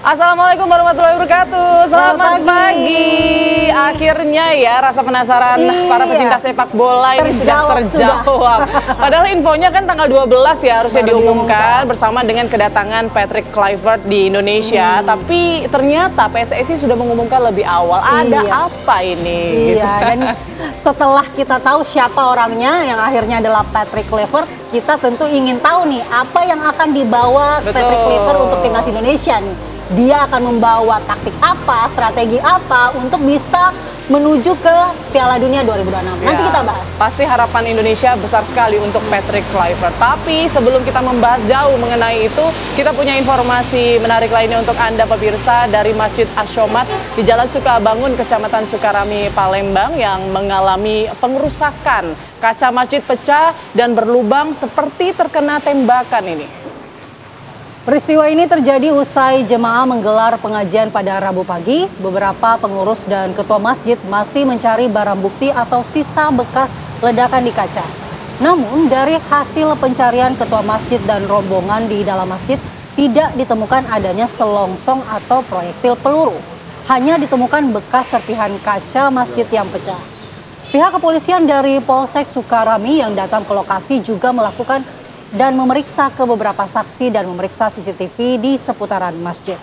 Assalamualaikum warahmatullahi wabarakatuh. Selamat pagi. Akhirnya ya rasa penasaran para pecinta sepak bola ini sudah terjawab. Padahal infonya kan tanggal 12 ya harusnya diumumkan bersama dengan kedatangan Patrick Kluivert di Indonesia. Tapi ternyata PSSI sudah mengumumkan lebih awal. Ada apa ini? Iya, dan setelah kita tahu siapa orangnya yang akhirnya adalah Patrick Kluivert, kita tentu ingin tahu nih apa yang akan dibawa Patrick Kluivert untuk timnas Indonesia nih. Dia akan membawa taktik apa, strategi apa untuk bisa menuju ke Piala Dunia 2026. Nanti kita bahas. Pasti harapan Indonesia besar sekali untuk Patrick Kluivert. Tapi sebelum kita membahas jauh mengenai itu, kita punya informasi menarik lainnya untuk Anda pemirsa dari Masjid Asy-Syomat di Jalan Sukabangun, Kecamatan Sukarami, Palembang yang mengalami pengerusakan. Kaca masjid pecah dan berlubang seperti terkena tembakan ini. Peristiwa ini terjadi usai jemaah menggelar pengajian pada Rabu pagi. Beberapa pengurus dan ketua masjid masih mencari barang bukti atau sisa bekas ledakan di kaca. Namun dari hasil pencarian ketua masjid dan rombongan di dalam masjid tidak ditemukan adanya selongsong atau proyektil peluru. Hanya ditemukan bekas serpihan kaca masjid yang pecah. Pihak kepolisian dari Polsek Sukarami yang datang ke lokasi juga melakukan dan memeriksa ke beberapa saksi dan memeriksa CCTV di seputaran masjid.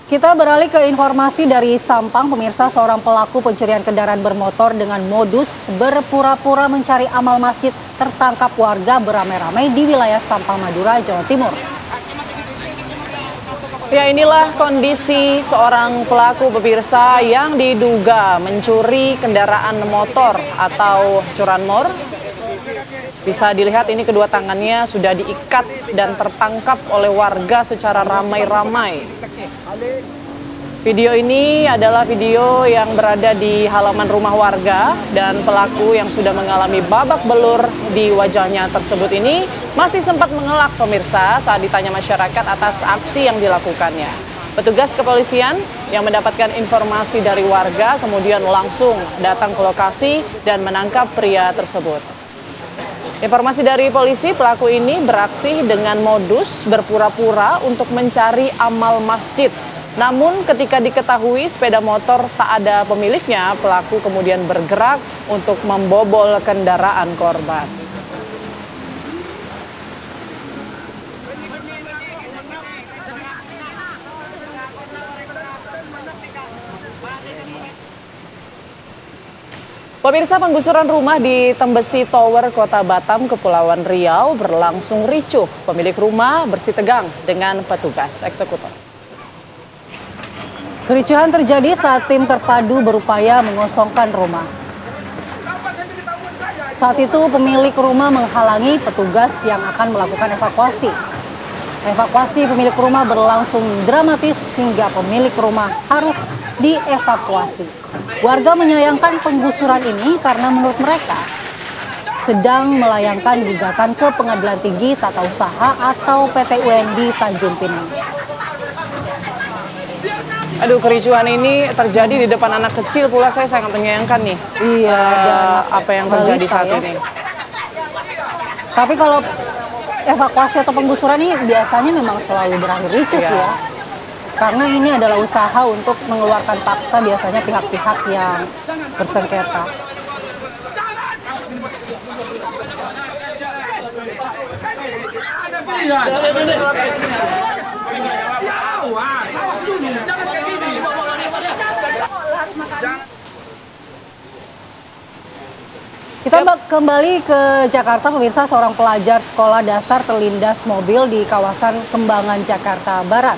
Kita beralih ke informasi dari Sampang, pemirsa. Seorang pelaku pencurian kendaraan bermotor dengan modus berpura-pura mencari amal masjid tertangkap warga beramai-ramai di wilayah Sampang, Madura, Jawa Timur. Ya, inilah kondisi seorang pelaku pemirsa yang diduga mencuri kendaraan motor atau curanmor. Bisa dilihat ini kedua tangannya sudah diikat dan tertangkap oleh warga secara ramai-ramai. Video ini adalah video yang berada di halaman rumah warga dan pelaku yang sudah mengalami babak belur di wajahnya tersebut ini masih sempat mengelak pemirsa saat ditanya masyarakat atas aksi yang dilakukannya. Petugas kepolisian yang mendapatkan informasi dari warga kemudian langsung datang ke lokasi dan menangkap pria tersebut. Informasi dari polisi, pelaku ini beraksi dengan modus berpura-pura untuk mencari amal masjid. Namun ketika diketahui sepeda motor tak ada pemiliknya, pelaku kemudian bergerak untuk membobol kendaraan korban. Pemirsa, penggusuran rumah di Tembesi Tower, Kota Batam, Kepulauan Riau berlangsung ricuh. Pemilik rumah bersitegang dengan petugas eksekutor. Kericuhan terjadi saat tim terpadu berupaya mengosongkan rumah. Saat itu pemilik rumah menghalangi petugas yang akan melakukan evakuasi. Evakuasi pemilik rumah berlangsung dramatis hingga pemilik rumah harus dievakuasi. Warga menyayangkan penggusuran ini karena menurut mereka sedang melayangkan gugatan ke Pengadilan Tinggi Tata Usaha atau PT UN di Tanjung Pinang. Aduh, kericuhan ini terjadi di depan anak kecil pula. Saya sangat menyayangkan nih. Iya, apa yang terjadi saat ini. Tapi kalau evakuasi atau penggusuran ini biasanya memang selalu berakhir ricuh sih ya. Karena ini adalah usaha untuk mengeluarkan paksa biasanya pihak-pihak yang bersengketa. Kita kembali ke Jakarta, pemirsa. Seorang pelajar sekolah dasar terlindas mobil di kawasan Kembangan, Jakarta Barat.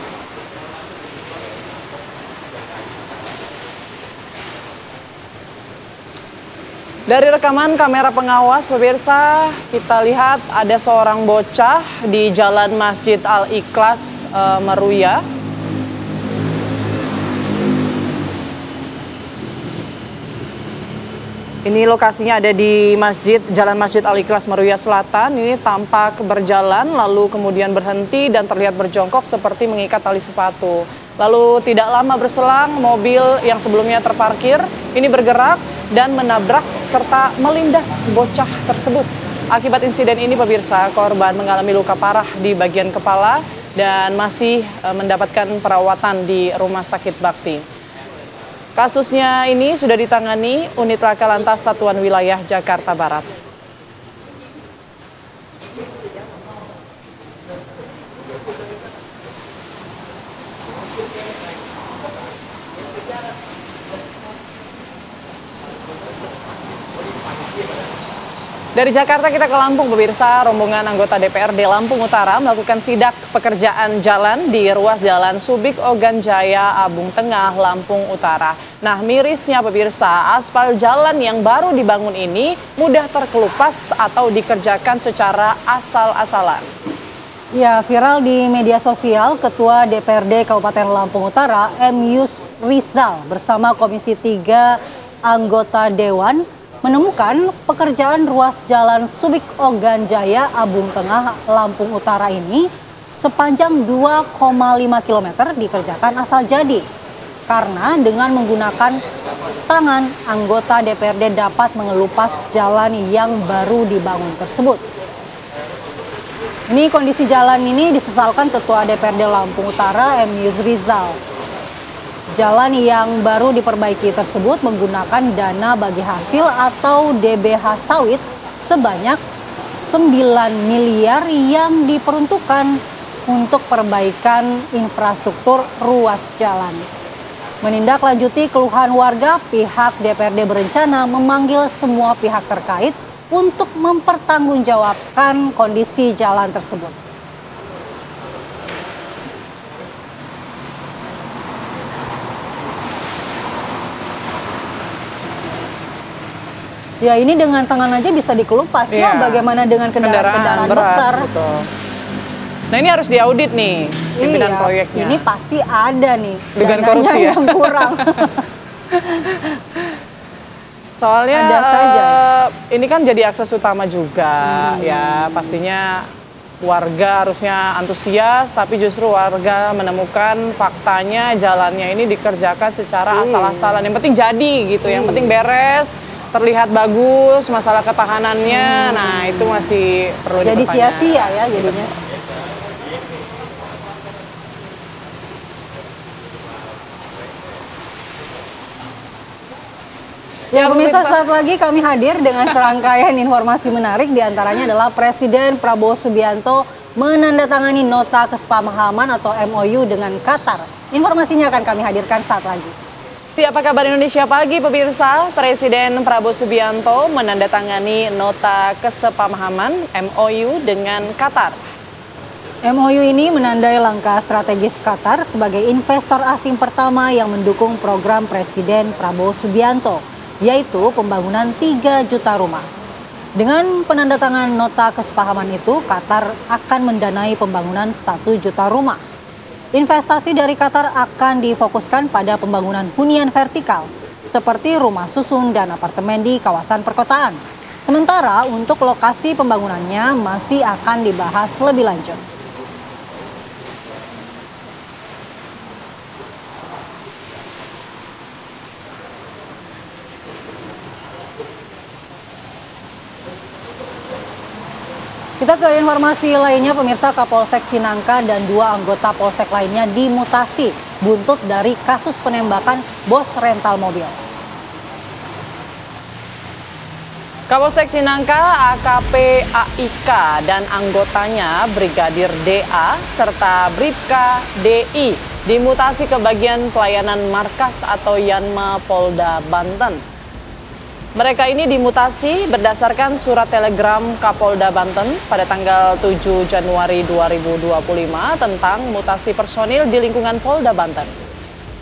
Dari rekaman kamera pengawas, pemirsa, kita lihat ada seorang bocah di Jalan Masjid Al-Ikhlas, Meruya. Ini lokasinya ada di Jalan Masjid Al-Ikhlas, Meruya Selatan. Ini tampak berjalan lalu kemudian berhenti dan terlihat berjongkok seperti mengikat tali sepatu. Lalu tidak lama berselang, mobil yang sebelumnya terparkir ini bergerak dan menabrak serta melindas bocah tersebut. Akibat insiden ini pemirsa, korban mengalami luka parah di bagian kepala dan masih mendapatkan perawatan di Rumah Sakit Bakti. Kasusnya ini sudah ditangani Unit Laka Lantas Satuan Wilayah Jakarta Barat. Dari Jakarta kita ke Lampung, pemirsa. Rombongan anggota DPRD Lampung Utara melakukan sidak pekerjaan jalan di ruas jalan Subik Ogan Jaya, Abung Tengah, Lampung Utara. Nah, mirisnya pemirsa, aspal jalan yang baru dibangun ini mudah terkelupas atau dikerjakan secara asal-asalan. Ya, viral di media sosial, Ketua DPRD Kabupaten Lampung Utara, M. Rizal, bersama Komisi 3 anggota Dewan, menemukan pekerjaan ruas jalan Subik Ogan Jaya, Abung Tengah, Lampung Utara ini sepanjang 2,5 km dikerjakan asal jadi. Karena dengan menggunakan tangan, anggota DPRD dapat mengelupas jalan yang baru dibangun tersebut. Ini kondisi jalan ini disesalkan Ketua DPRD Lampung Utara, M. Rizal. Jalan yang baru diperbaiki tersebut menggunakan dana bagi hasil atau DBH sawit sebanyak 9 miliar yang diperuntukkan untuk perbaikan infrastruktur ruas jalan. Menindaklanjuti keluhan warga, pihak DPRD berencana memanggil semua pihak terkait untuk mempertanggungjawabkan kondisi jalan tersebut. Ya, ini dengan tangan aja bisa dikelupas ya, bagaimana dengan kendaraan-kendaraan besar. Betul. Nah, ini harus diaudit nih pimpinan proyeknya. Ini pasti ada nih dengan korupsi ya. Yang kurang. Soalnya ada saja. Ini kan jadi akses utama juga ya, pastinya warga harusnya antusias, tapi justru warga menemukan faktanya jalannya ini dikerjakan secara asal-asalan. Yang penting jadi gitu, yang penting beres, terlihat bagus, masalah ketahanannya, nah itu masih perlu dipertanyakan. Jadi sia-sia ya jadinya. Ya pemirsa, saat lagi kami hadir dengan serangkaian informasi menarik, diantaranya adalah Presiden Prabowo Subianto menandatangani nota kesepahaman atau MOU dengan Qatar. Informasinya akan kami hadirkan saat lagi. Apa kabar Indonesia Pagi pemirsa? Presiden Prabowo Subianto menandatangani nota kesepahaman MOU dengan Qatar. MOU ini menandai langkah strategis Qatar sebagai investor asing pertama yang mendukung program Presiden Prabowo Subianto, yaitu pembangunan 3 juta rumah. Dengan penandatangan nota kesepahaman itu, Qatar akan mendanai pembangunan 1 juta rumah. Investasi dari Qatar akan difokuskan pada pembangunan hunian vertikal, seperti rumah susun dan apartemen di kawasan perkotaan. Sementara untuk lokasi pembangunannya masih akan dibahas lebih lanjut. Kita ke informasi lainnya pemirsa, Kapolsek Cinangka dan 2 anggota Polsek lainnya dimutasi buntut dari kasus penembakan bos rental mobil. Kapolsek Cinangka AKP AIK dan anggotanya Brigadir DA serta Bribka DI dimutasi ke bagian pelayanan markas atau Yanma Polda Banten. Mereka ini dimutasi berdasarkan surat telegram Kapolda Banten pada tanggal 7 Januari 2025 tentang mutasi personil di lingkungan Polda Banten.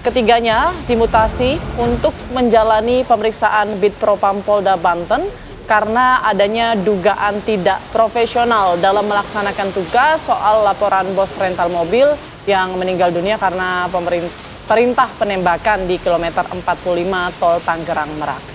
Ketiganya dimutasi untuk menjalani pemeriksaan Bitpropam Polda Banten karena adanya dugaan tidak profesional dalam melaksanakan tugas soal laporan bos rental mobil yang meninggal dunia karena perintah penembakan di kilometer 45 Tol Tangerang Merak.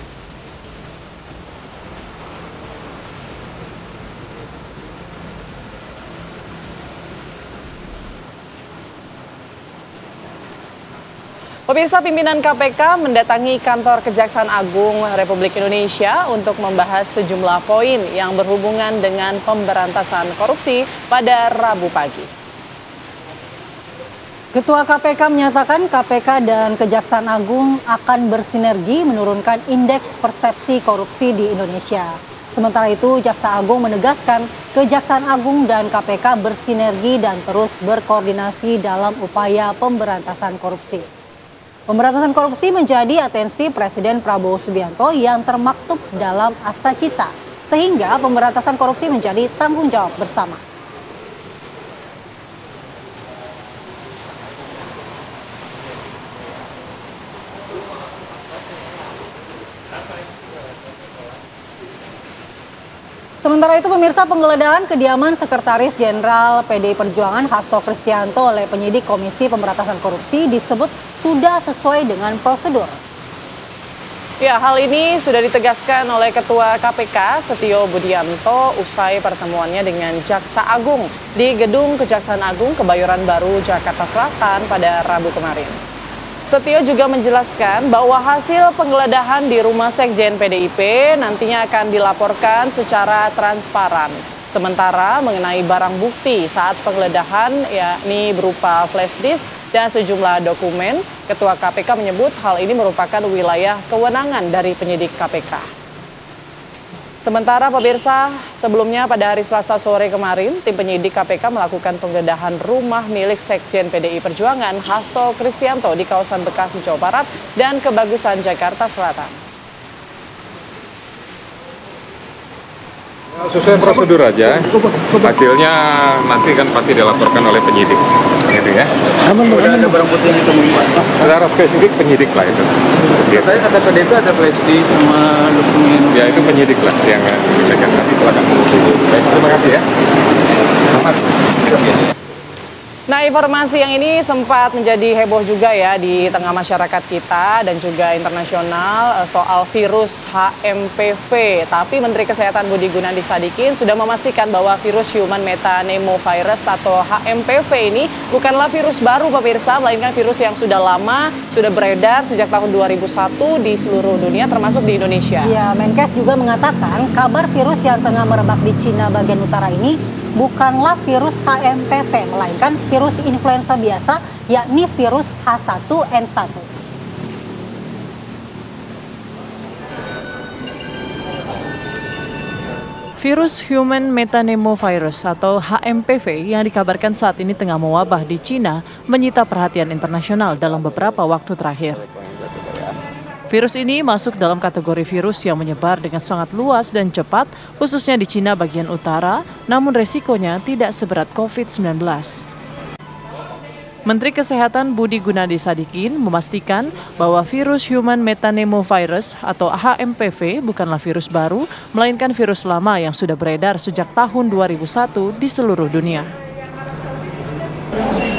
Pemirsa, pimpinan KPK mendatangi kantor Kejaksaan Agung Republik Indonesia untuk membahas sejumlah poin yang berhubungan dengan pemberantasan korupsi pada Rabu pagi. Ketua KPK menyatakan KPK dan Kejaksaan Agung akan bersinergi menurunkan indeks persepsi korupsi di Indonesia. Sementara itu, Jaksa Agung menegaskan Kejaksaan Agung dan KPK bersinergi dan terus berkoordinasi dalam upaya pemberantasan korupsi. Pemberantasan korupsi menjadi atensi Presiden Prabowo Subianto yang termaktub dalam Asta Cita, sehingga pemberantasan korupsi menjadi tanggung jawab bersama. Sementara itu, pemirsa, penggeledahan kediaman Sekretaris Jenderal PDI Perjuangan Hasto Kristianto oleh penyidik Komisi Pemberantasan Korupsi disebut sudah sesuai dengan prosedur. Ya, hal ini sudah ditegaskan oleh Ketua KPK Setio Budianto usai pertemuannya dengan Jaksa Agung di Gedung Kejaksaan Agung Kebayoran Baru, Jakarta Selatan pada Rabu kemarin. Setio juga menjelaskan bahwa hasil penggeledahan di rumah Sekjen PDIP nantinya akan dilaporkan secara transparan. Sementara mengenai barang bukti saat penggeledahan, yakni berupa flash disk dan sejumlah dokumen, Ketua KPK menyebut hal ini merupakan wilayah kewenangan dari penyidik KPK. Sementara pemirsa, sebelumnya pada hari Selasa sore kemarin, tim penyidik KPK melakukan penggeledahan rumah milik Sekjen PDI Perjuangan Hasto Kristianto di kawasan Bekasi, Jawa Barat dan Kebagusan, Jakarta Selatan. Sesuai prosedur aja, hasilnya nanti kan pasti dilaporkan oleh penyidik, gitu ya. Sudah ada barang bukti yang ditemukan. Secara spesifik penyidik lah itu. Saya kata PDIP ada flash disk sama dokumen. Ya itu penyidik lah yang bisa nanti silakan. Baik, terima kasih ya. Nah, informasi yang ini sempat menjadi heboh juga ya di tengah masyarakat kita dan juga internasional soal virus HMPV. Tapi Menteri Kesehatan Budi Gunadi Sadikin sudah memastikan bahwa virus Human Metapneumovirus atau HMPV ini bukanlah virus baru, pemirsa, melainkan virus yang sudah lama, sudah beredar sejak tahun 2001 di seluruh dunia termasuk di Indonesia. Ya, Menkes juga mengatakan kabar virus yang tengah merebak di Cina bagian utara ini bukanlah virus HMPV, melainkan virus influenza biasa, yakni virus H1N1. Virus Human Metapneumovirus atau HMPV yang dikabarkan saat ini tengah mewabah di Cina menyita perhatian internasional dalam beberapa waktu terakhir. Virus ini masuk dalam kategori virus yang menyebar dengan sangat luas dan cepat, khususnya di Cina bagian utara, namun resikonya tidak seberat COVID-19. Menteri Kesehatan Budi Gunadi Sadikin memastikan bahwa virus Human Metapneumovirus atau HMPV bukanlah virus baru, melainkan virus lama yang sudah beredar sejak tahun 2001 di seluruh dunia.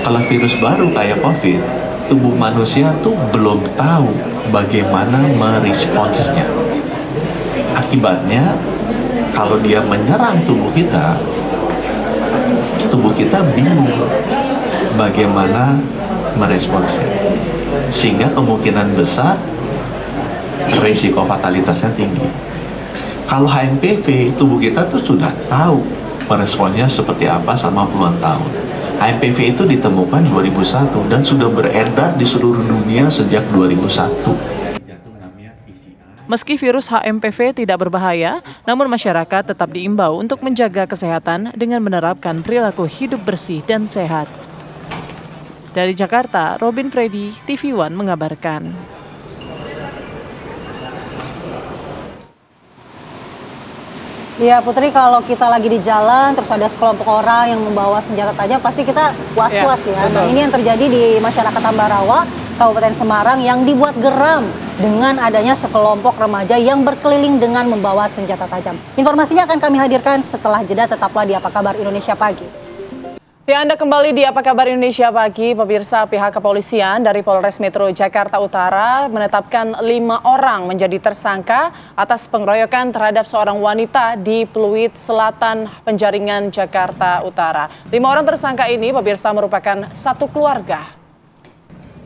Kalau virus baru kayak COVID, tubuh manusia tuh belum tahu bagaimana meresponsnya. Akibatnya, kalau dia menyerang tubuh kita bingung bagaimana meresponsnya. Sehingga kemungkinan besar risiko fatalitasnya tinggi. Kalau HMPV, tubuh kita tuh sudah tahu meresponnya seperti apa selama puluhan tahun. HMPV itu ditemukan 2001 dan sudah beredar di seluruh dunia sejak 2001. Meski virus HMPV tidak berbahaya, namun masyarakat tetap diimbau untuk menjaga kesehatan dengan menerapkan perilaku hidup bersih dan sehat. Dari Jakarta, Robin Freddy, TV One mengabarkan. Ya Putri, kalau kita lagi di jalan terus ada sekelompok orang yang membawa senjata tajam, pasti kita was-was ya. Nah, ini yang terjadi di masyarakat Ambarawa, Kabupaten Semarang yang dibuat geram dengan adanya sekelompok remaja yang berkeliling dengan membawa senjata tajam. Informasinya akan kami hadirkan setelah jeda, tetaplah di Apa Kabar Indonesia Pagi. Ya, Anda kembali di Apa Kabar Indonesia Pagi. Pemirsa, pihak kepolisian dari Polres Metro Jakarta Utara menetapkan 5 orang menjadi tersangka atas pengeroyokan terhadap seorang wanita di Pluit Selatan, Penjaringan, Jakarta Utara. 5 orang tersangka ini, pemirsa, merupakan satu keluarga.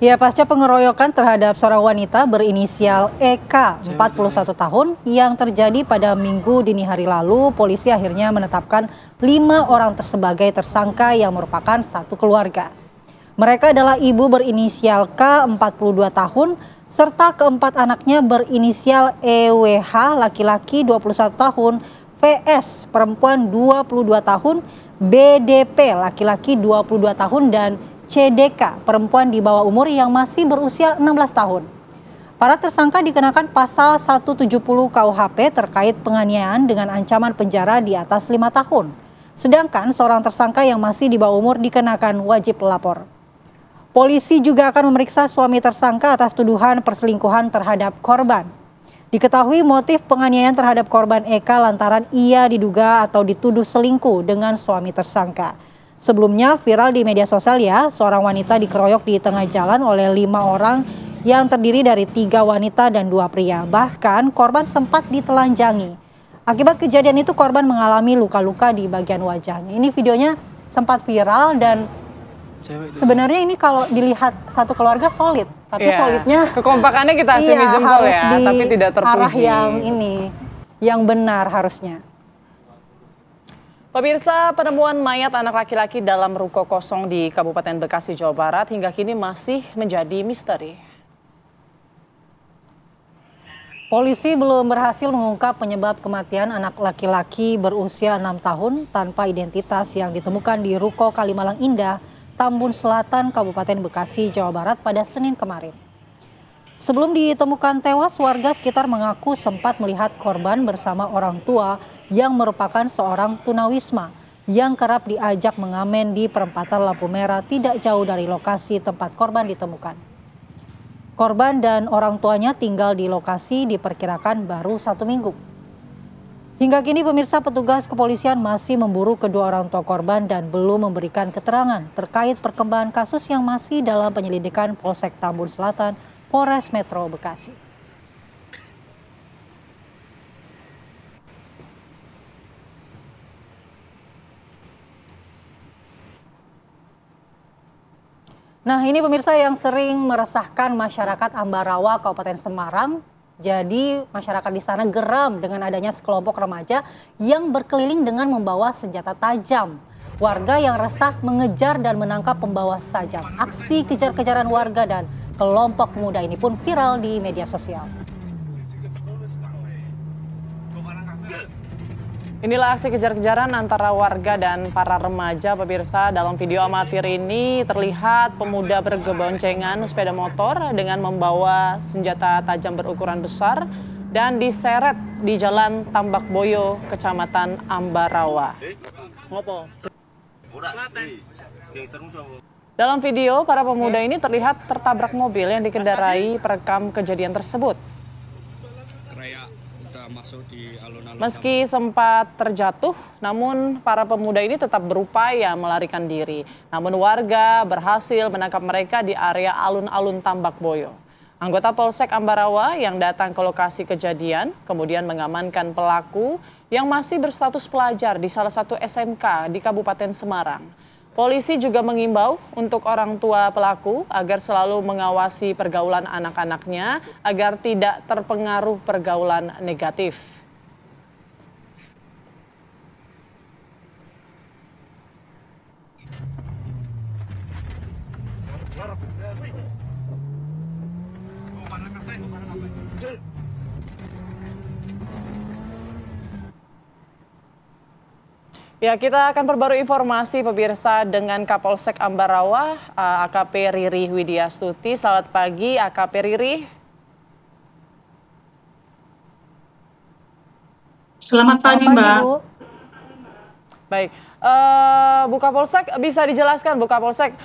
Ya, pasca pengeroyokan terhadap seorang wanita berinisial EK, 41 tahun, yang terjadi pada Minggu dini hari lalu, polisi akhirnya menetapkan 5 orang sebagai tersangka yang merupakan satu keluarga. Mereka adalah ibu berinisial K, 42 tahun, serta keempat anaknya berinisial EWH, laki-laki 21 tahun, VS, perempuan 22 tahun, BDP, laki-laki 22 tahun, dan CDK, perempuan di bawah umur yang masih berusia 16 tahun. Para tersangka dikenakan pasal 170 KUHP terkait penganiayaan dengan ancaman penjara di atas 5 tahun. Sedangkan seorang tersangka yang masih di bawah umur dikenakan wajib lapor. Polisi juga akan memeriksa suami tersangka atas tuduhan perselingkuhan terhadap korban. Diketahui motif penganiayaan terhadap korban Eka lantaran ia diduga atau dituduh selingkuh dengan suami tersangka. Sebelumnya viral di media sosial ya, seorang wanita dikeroyok di tengah jalan oleh 5 orang yang terdiri dari 3 wanita dan 2 pria. Bahkan korban sempat ditelanjangi. Akibat kejadian itu korban mengalami luka-luka di bagian wajahnya. Ini videonya sempat viral dan sebenarnya ini kalau dilihat satu keluarga solid. Tapi solidnya kekompakannya kita acungi jempol ya, tapi tidak terpuji. Arah yang benar harusnya. Pemirsa, penemuan mayat anak laki-laki dalam ruko kosong di Kabupaten Bekasi, Jawa Barat hingga kini masih menjadi misteri. Polisi belum berhasil mengungkap penyebab kematian anak laki-laki berusia 6 tahun tanpa identitas yang ditemukan di ruko Kalimalang Indah, Tambun Selatan, Kabupaten Bekasi, Jawa Barat pada Senin kemarin. Sebelum ditemukan tewas, warga sekitar mengaku sempat melihat korban bersama orang tua yang merupakan seorang tunawisma yang kerap diajak mengamen di perempatan lampu merah tidak jauh dari lokasi tempat korban ditemukan. Korban dan orang tuanya tinggal di lokasi diperkirakan baru 1 minggu. Hingga kini pemirsa, petugas kepolisian masih memburu kedua orang tua korban dan belum memberikan keterangan terkait perkembangan kasus yang masih dalam penyelidikan Polsek Tambun Selatan, Polres Metro Bekasi. Nah, ini pemirsa yang sering meresahkan masyarakat Ambarawa, Kabupaten Semarang. Jadi masyarakat di sana geram dengan adanya sekelompok remaja yang berkeliling dengan membawa senjata tajam. Warga yang resah mengejar dan menangkap pembawa sajam. Aksi kejar-kejaran warga dan kelompok pemuda ini pun viral di media sosial. Inilah aksi kejar-kejaran antara warga dan para remaja, pemirsa. Dalam video amatir ini terlihat pemuda bergeboncengan sepeda motor dengan membawa senjata tajam berukuran besar dan diseret di Jalan Tambak Boyo, Kecamatan Ambarawa. Dalam video, para pemuda ini terlihat tertabrak mobil yang dikendarai perekam kejadian tersebut. Meski sempat terjatuh, namun para pemuda ini tetap berupaya melarikan diri. Namun warga berhasil menangkap mereka di area alun-alun Tambak Boyo. Anggota Polsek Ambarawa yang datang ke lokasi kejadian kemudian mengamankan pelaku yang masih berstatus pelajar di salah satu SMK di Kabupaten Semarang. Polisi juga mengimbau untuk orang tua pelaku agar selalu mengawasi pergaulan anak-anaknya agar tidak terpengaruh pergaulan negatif. Ya, kita akan perbarui informasi pemirsa dengan Kapolsek Ambarawa, AKP Riri Widyastuti. Selamat pagi, AKP Riri. Selamat pagi, Mbak. Bu. Baik, Bu Kapolsek, bisa dijelaskan Bu Kapolsek,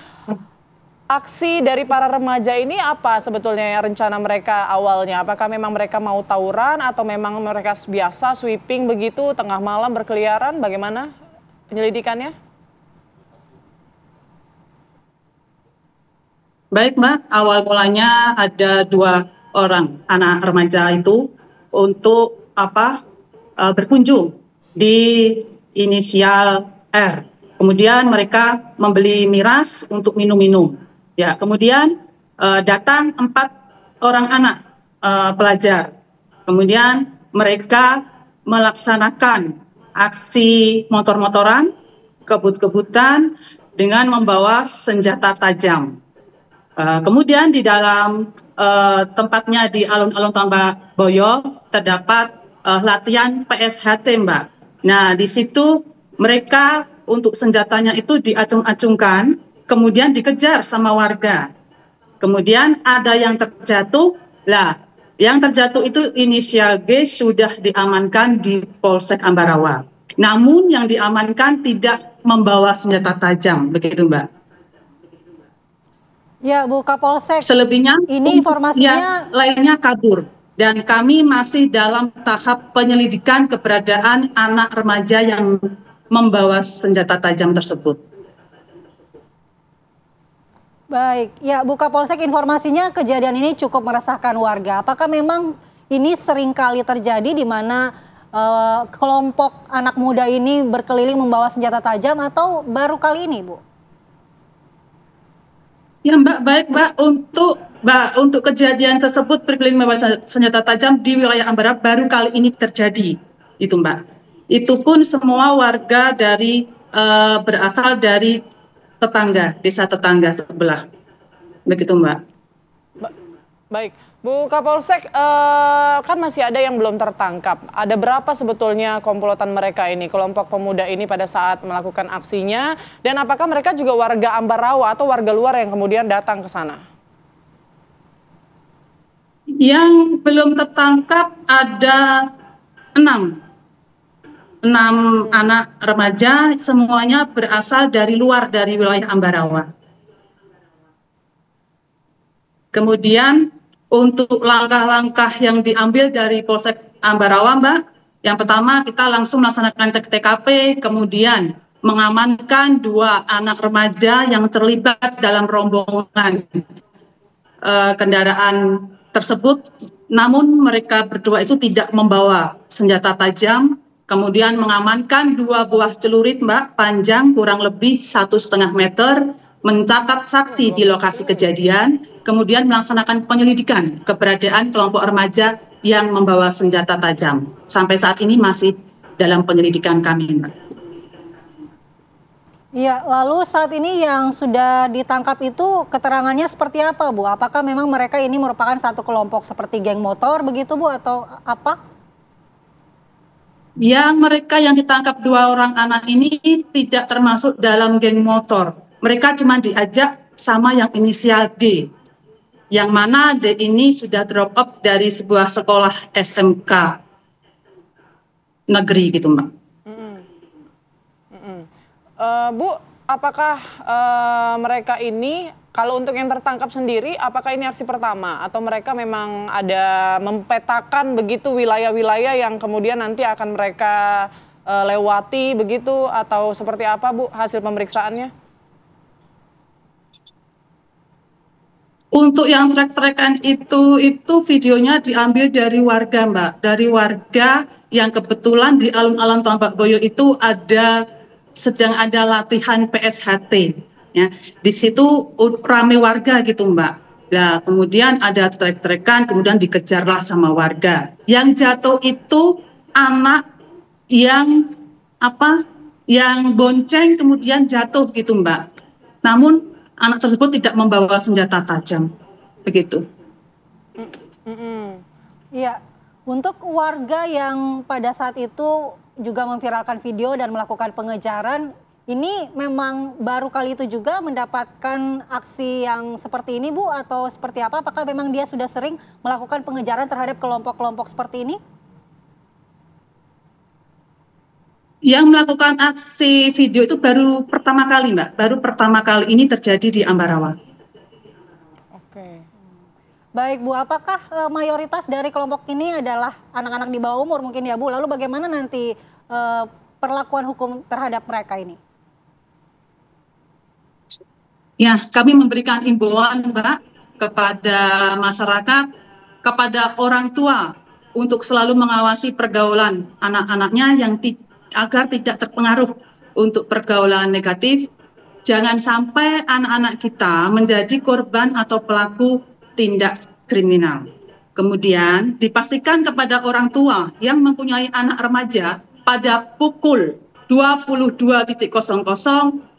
aksi dari para remaja ini apa sebetulnya rencana mereka awalnya? Apakah memang mereka mau tawuran atau memang mereka biasa sweeping begitu tengah malam berkeliaran? Bagaimana penyelidikannya? Baik, Mbak. Awal mulanya ada 2 orang anak remaja itu untuk berkunjung di inisial R. Kemudian mereka membeli miras untuk minum-minum. Ya, kemudian datang 4 orang anak pelajar. Kemudian mereka melaksanakan aksi motor-motoran, kebut-kebutan dengan membawa senjata tajam. Kemudian di dalam tempatnya di alun-alun Tambak Boyo terdapat latihan PSHT, Mbak. Nah, di situ mereka untuk senjatanya itu diacung-acungkan, kemudian dikejar sama warga. Kemudian ada yang terjatuh. Lah, yang terjatuh itu inisial G sudah diamankan di Polsek Ambarawa. Namun yang diamankan tidak membawa senjata tajam, begitu, Mbak. Ya, Bu Kapolsek. Selebihnya ini informasinya lainnya kabur dan kami masih dalam tahap penyelidikan keberadaan anak remaja yang membawa senjata tajam tersebut. Baik, ya Bu Kapolsek, informasinya kejadian ini cukup meresahkan warga. Apakah memang ini sering kali terjadi di mana kelompok anak muda ini berkeliling membawa senjata tajam atau baru kali ini, Bu? Ya, Mbak, baik, Mbak, untuk kejadian tersebut berkeliling membawa senjata tajam di wilayah Ambarawa baru kali ini terjadi, itu, Mbak. Itu pun semua warga berasal dari tetangga, desa tetangga sebelah, begitu, Mbak. Baik, Bu Kapolsek, kan masih ada yang belum tertangkap. Ada berapa sebetulnya komplotan mereka ini, kelompok pemuda ini pada saat melakukan aksinya? Dan apakah mereka juga warga Ambarawa atau warga luar yang kemudian datang ke sana? Yang belum tertangkap ada 6 anak remaja, semuanya berasal dari luar dari wilayah Ambarawa. Kemudian untuk langkah-langkah yang diambil dari Polsek Ambarawa, Mbak, yang pertama kita langsung melaksanakan cek TKP, kemudian mengamankan 2 anak remaja yang terlibat dalam rombongan kendaraan tersebut, namun mereka berdua itu tidak membawa senjata tajam. Kemudian mengamankan 2 buah celurit, Mbak, panjang kurang lebih 1,5 meter, mencatat saksi di lokasi kejadian, kemudian melaksanakan penyelidikan keberadaan kelompok remaja yang membawa senjata tajam. Sampai saat ini masih dalam penyelidikan kami, Mbak. Iya, lalu saat ini yang sudah ditangkap itu keterangannya seperti apa, Bu? Apakah memang mereka ini merupakan satu kelompok seperti geng motor begitu, Bu, atau apa? Yang mereka yang ditangkap 2 orang anak ini tidak termasuk dalam geng motor. Mereka cuma diajak sama yang inisial D. Yang mana D ini sudah drop out dari sebuah sekolah SMK negeri gitu, Mbak. Bu, apakah mereka ini, kalau untuk yang tertangkap sendiri, apakah ini aksi pertama? Atau mereka memang ada mempetakan begitu wilayah-wilayah yang kemudian nanti akan mereka lewati begitu? Atau seperti apa, Bu, hasil pemeriksaannya? Untuk yang trek-trekan itu videonya diambil dari warga, Mbak. Dari warga yang kebetulan di alun-alun Tambak Boyo itu sedang ada latihan PSHT. Ya, di situ rame warga gitu, Mbak. Nah, kemudian ada trek-trekan, kemudian dikejarlah sama warga. Yang jatuh itu anak yang bonceng kemudian jatuh gitu, Mbak. Namun anak tersebut tidak membawa senjata tajam, begitu. Iya, untuk warga yang pada saat itu juga memviralkan video dan melakukan pengejaran, ini memang baru kali itu juga mendapatkan aksi yang seperti ini, Bu, atau seperti apa? Apakah memang dia sudah sering melakukan pengejaran terhadap kelompok-kelompok seperti ini? Yang melakukan aksi video itu baru pertama kali, Mbak. Baru pertama kali ini terjadi di Ambarawa. Oke. Baik, Bu, apakah mayoritas dari kelompok ini adalah anak-anak di bawah umur mungkin ya, Bu? Lalu bagaimana nanti perlakuan hukum terhadap mereka ini? Ya, kami memberikan imbauan, Mbak, kepada masyarakat, kepada orang tua untuk selalu mengawasi pergaulan anak-anaknya agar tidak terpengaruh untuk pergaulan negatif. jangan sampai anak-anak kita menjadi korban atau pelaku tindak kriminal. Kemudian dipastikan kepada orang tua yang mempunyai anak remaja pada pukul 22.00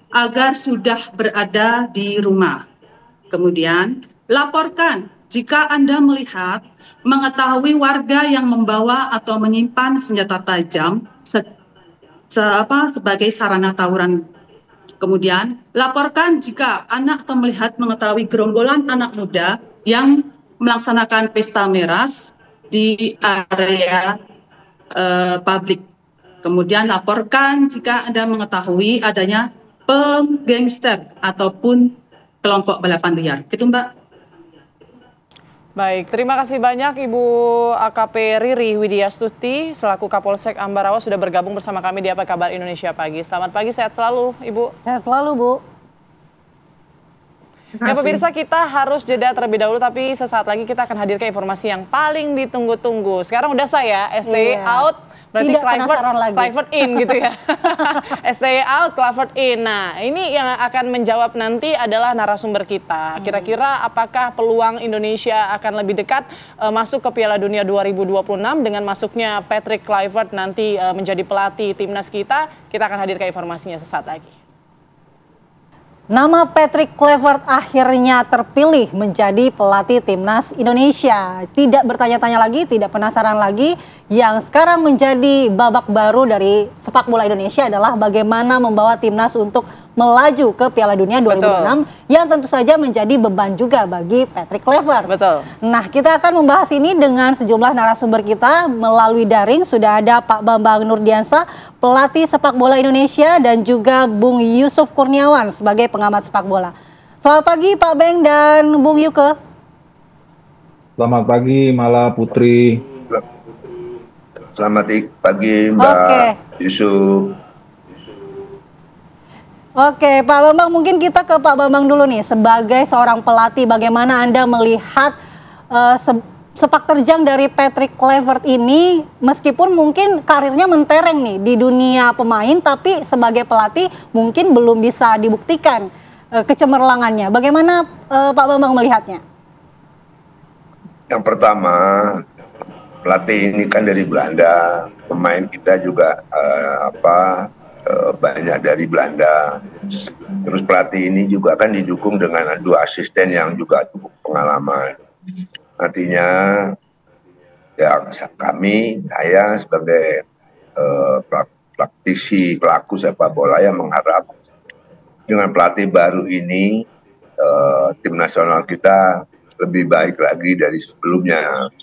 agar sudah berada di rumah. Kemudian laporkan jika Anda melihat, mengetahui warga yang membawa atau menyimpan senjata tajam sebagai sarana tawuran. Kemudian laporkan jika anak atau mengetahui gerombolan anak muda yang melaksanakan pesta miras di area publik. Kemudian laporkan jika Anda mengetahui adanya penggangster ataupun kelompok balapan liar. Gitu, Mbak. Baik, terima kasih banyak Ibu AKP Riri Widyastuti selaku Kapolsek Ambarawa sudah bergabung bersama kami di Apa Kabar Indonesia Pagi. Selamat pagi, sehat selalu Ibu. Sehat selalu, Bu. Ya pemirsa, kita harus jeda terlebih dahulu, tapi sesaat lagi kita akan hadirkan informasi yang paling ditunggu-tunggu. Sekarang udah saya, STY out, berarti Clifford in gitu ya. STY out, Clifford in. Nah, ini yang akan menjawab nanti adalah narasumber kita. Kira-kira apakah peluang Indonesia akan lebih dekat masuk ke Piala Dunia 2026 dengan masuknya Patrick Kluivert nanti menjadi pelatih timnas kita? Kita akan hadirkan informasinya sesaat lagi. Nama Patrick Kluivert akhirnya terpilih menjadi pelatih timnas Indonesia. Tidak bertanya-tanya lagi, tidak penasaran lagi. Yang sekarang menjadi babak baru dari sepak bola Indonesia adalah bagaimana membawa timnas untuk melaju ke Piala Dunia 2026. Betul. Yang tentu saja menjadi beban juga bagi Patrick Kluivert. Betul. Nah, kita akan membahas ini dengan sejumlah narasumber kita melalui daring. Sudah ada Pak Bambang Nurdiansa, pelatih sepak bola Indonesia, dan juga Bung Yusuf Kurniawan sebagai pengamat sepak bola. Selamat pagi Pak Beng dan Bung Yuke. Selamat pagi Mala Putri. Selamat pagi Mbak Yusuf. Oke, Pak Bambang, mungkin kita ke Pak Bambang dulu nih. Sebagai seorang pelatih, bagaimana Anda melihat sepak terjang dari Patrick Kluivert ini, meskipun mungkin karirnya mentereng nih di dunia pemain, tapi sebagai pelatih mungkin belum bisa dibuktikan kecemerlangannya. Bagaimana Pak Bambang melihatnya? Yang pertama, pelatih ini kan dari Belanda, pemain kita juga banyak dari Belanda. Terus pelatih ini juga kan didukung dengan 2 asisten yang juga cukup pengalaman. Artinya ya saya sebagai praktisi pelaku sepak bola yang mengharap dengan pelatih baru ini tim nasional kita lebih baik lagi dari sebelumnya.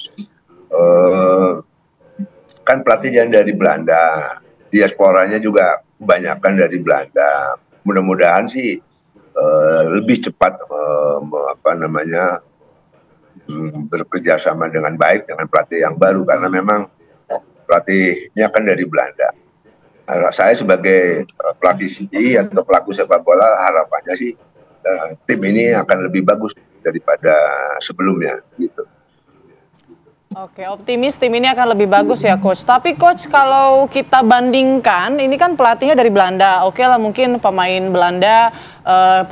Kan pelatih yang dari Belanda, diasporanya juga kebanyakan dari Belanda. Mudah-mudahan sih lebih cepat bekerja sama dengan baik dengan pelatih yang baru, karena memang pelatihnya kan dari Belanda. Saya sebagai pelatih atau pelaku sepak bola harapannya sih tim ini akan lebih bagus daripada sebelumnya gitu. Oke, optimis tim ini akan lebih bagus ya Coach. Tapi Coach, kalau kita bandingkan, ini kan pelatihnya dari Belanda. Oke lah, mungkin pemain Belanda,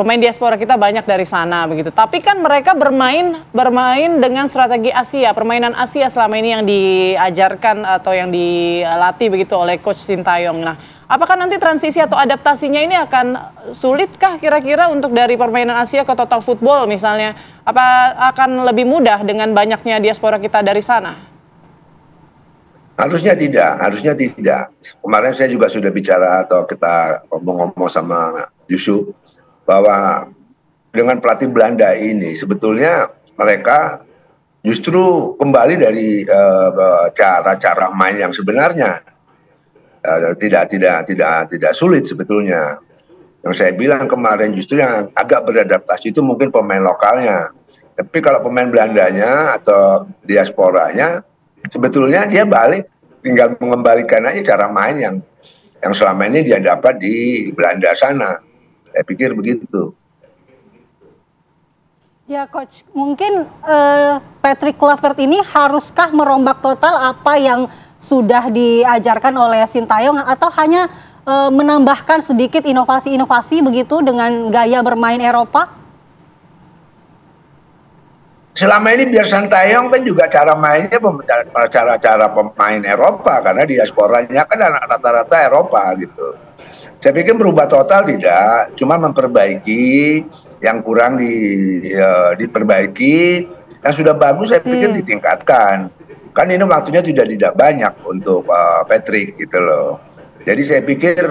pemain diaspora kita banyak dari sana begitu. Tapi kan mereka bermain dengan strategi Asia, permainan Asia selama ini yang diajarkan atau yang dilatih begitu oleh Coach Sintayong. Nah, apakah nanti transisi atau adaptasinya ini akan sulitkah kira-kira untuk dari permainan Asia ke total football misalnya? Apa akan lebih mudah dengan banyaknya diaspora kita dari sana? Harusnya tidak. Kemarin saya juga sudah bicara atau kita ngomong-ngomong sama Yusuf bahwa dengan pelatih Belanda ini sebetulnya mereka justru kembali dari cara-cara main yang sebenarnya. Tidak sulit sebetulnya. Yang saya bilang kemarin justru yang agak beradaptasi itu mungkin pemain lokalnya. Tapi kalau pemain Belandanya atau diasporanya sebetulnya dia balik, tinggal mengembalikan aja cara main yang selama ini dia dapat di Belanda sana. Saya pikir begitu. Ya Coach, mungkin Patrick Kluivert ini haruskah merombak total apa yang sudah diajarkan oleh Sintayong atau hanya menambahkan sedikit inovasi-inovasi begitu dengan gaya bermain Eropa? Selama ini biar Sintayong kan juga cara mainnya cara pemain Eropa, karena diasporanya kan anak rata-rata Eropa gitu. Saya pikir berubah total tidak, cuma memperbaiki yang kurang diperbaiki, yang sudah bagus saya pikir ditingkatkan. Kan ini waktunya tidak banyak untuk Patrick gitu loh. Jadi saya pikir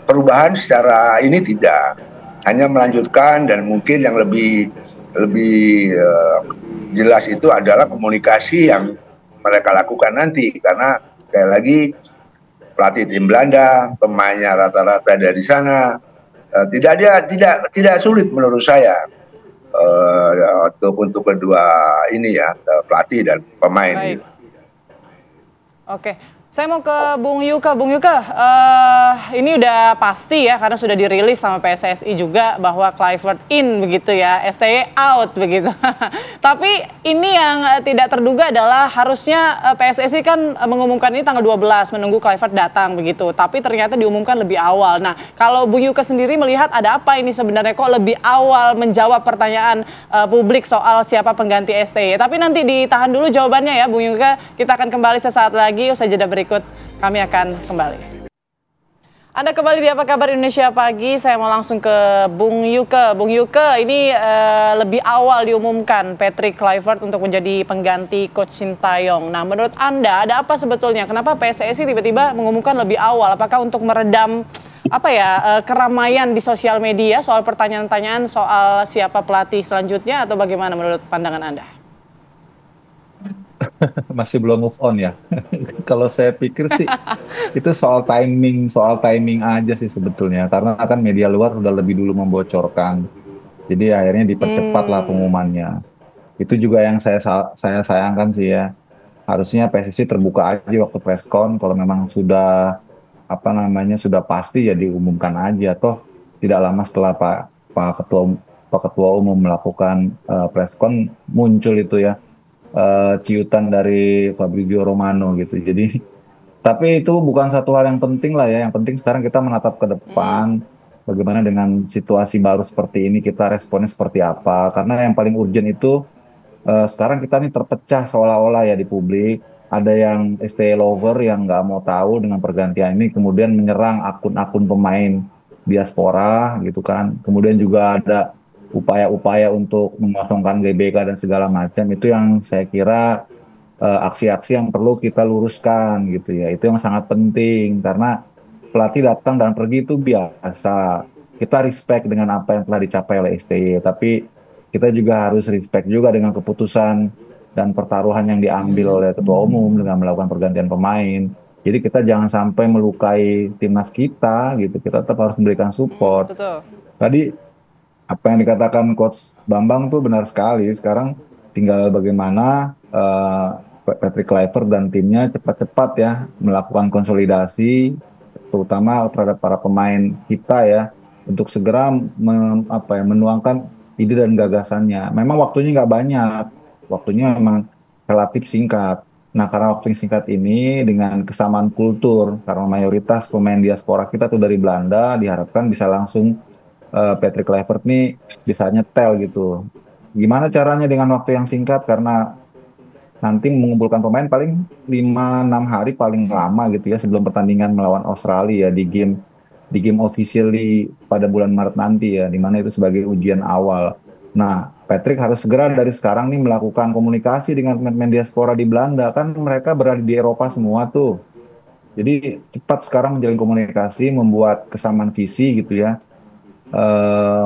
perubahan secara ini tidak, hanya melanjutkan, dan mungkin yang lebih jelas itu adalah komunikasi yang mereka lakukan nanti, karena sekali lagi pelatih tim Belanda, pemainnya rata-rata dari sana, tidak sulit menurut saya untuk kedua ini ya, pelatih dan pemain. Baik. Oke, saya mau ke Bung Yuka. Bung Yuka, ini udah pasti ya, karena sudah dirilis sama PSSI juga bahwa Kluivert in begitu ya, STY out begitu. Tapi ini yang tidak terduga adalah harusnya PSSI kan mengumumkan ini tanggal 12, menunggu Kluivert datang begitu. Tapi ternyata diumumkan lebih awal. Nah, kalau Bung Yuka sendiri melihat ada apa ini sebenarnya kok lebih awal menjawab pertanyaan publik soal siapa pengganti STY. Tapi nanti ditahan dulu jawabannya ya Bung Yuka. Kita akan kembali sesaat lagi, usai jeda berikut kami akan kembali. Anda kembali di Apa Kabar Indonesia Pagi, saya mau langsung ke Bung Yuke. Bung Yuke, ini lebih awal diumumkan Patrick Kluivert untuk menjadi pengganti Coach Sintayong. Nah, menurut Anda ada apa sebetulnya? Kenapa PSSI tiba-tiba mengumumkan lebih awal? Apakah untuk meredam keramaian di sosial media soal pertanyaan-pertanyaan soal siapa pelatih selanjutnya, atau bagaimana menurut pandangan Anda? Masih belum move on ya. Kalau saya pikir sih itu soal timing aja sih sebetulnya, karena kan media luar sudah lebih dulu membocorkan, jadi akhirnya dipercepat lah pengumumannya. Itu juga yang saya sayangkan sih ya. Harusnya PSSI terbuka aja waktu press con, kalau memang sudah sudah pasti ya diumumkan aja. Toh tidak lama setelah Pak Ketua Umum melakukan press con, muncul itu ya ciutan dari Fabrizio Romano gitu. Jadi, tapi itu bukan satu hal yang penting lah ya. Yang penting sekarang kita menatap ke depan, bagaimana dengan situasi baru seperti ini, kita responnya seperti apa. Karena yang paling urgent itu sekarang kita nih terpecah seolah-olah ya di publik. Ada yang STY lover yang nggak mau tahu dengan pergantian ini, kemudian menyerang akun-akun pemain diaspora gitu kan. Kemudian juga ada upaya-upaya untuk memotongkan GBK dan segala macam. Itu yang saya kira aksi-aksi yang perlu kita luruskan gitu ya. Itu yang sangat penting, karena pelatih datang dan pergi itu biasa. Kita respect dengan apa yang telah dicapai oleh STY, tapi kita juga harus respect juga dengan keputusan dan pertaruhan yang diambil oleh Ketua Umum dengan melakukan pergantian pemain. Jadi kita jangan sampai melukai timnas kita gitu. Kita tetap harus memberikan support. Betul. Tadi apa yang dikatakan Coach Bambang tuh benar sekali. Sekarang tinggal bagaimana Patrick Kluivert dan timnya cepat-cepat ya melakukan konsolidasi, terutama terhadap para pemain kita ya, untuk segera menuangkan ide dan gagasannya. Memang waktunya nggak banyak, waktunya memang relatif singkat. Nah, karena waktu yang singkat ini dengan kesamaan kultur, karena mayoritas pemain diaspora kita tuh dari Belanda, diharapkan bisa langsung Patrick Kluivert nih bisa nyetel gitu. Gimana caranya dengan waktu yang singkat, karena nanti mengumpulkan pemain paling 5-6 hari paling lama gitu ya sebelum pertandingan melawan Australia di game officially pada bulan Maret nanti ya, di mana itu sebagai ujian awal. Nah, Patrick harus segera dari sekarang nih melakukan komunikasi dengan pemain diaspora di Belanda, kan mereka berada di Eropa semua tuh. Jadi cepat sekarang menjalin komunikasi, membuat kesamaan visi gitu ya.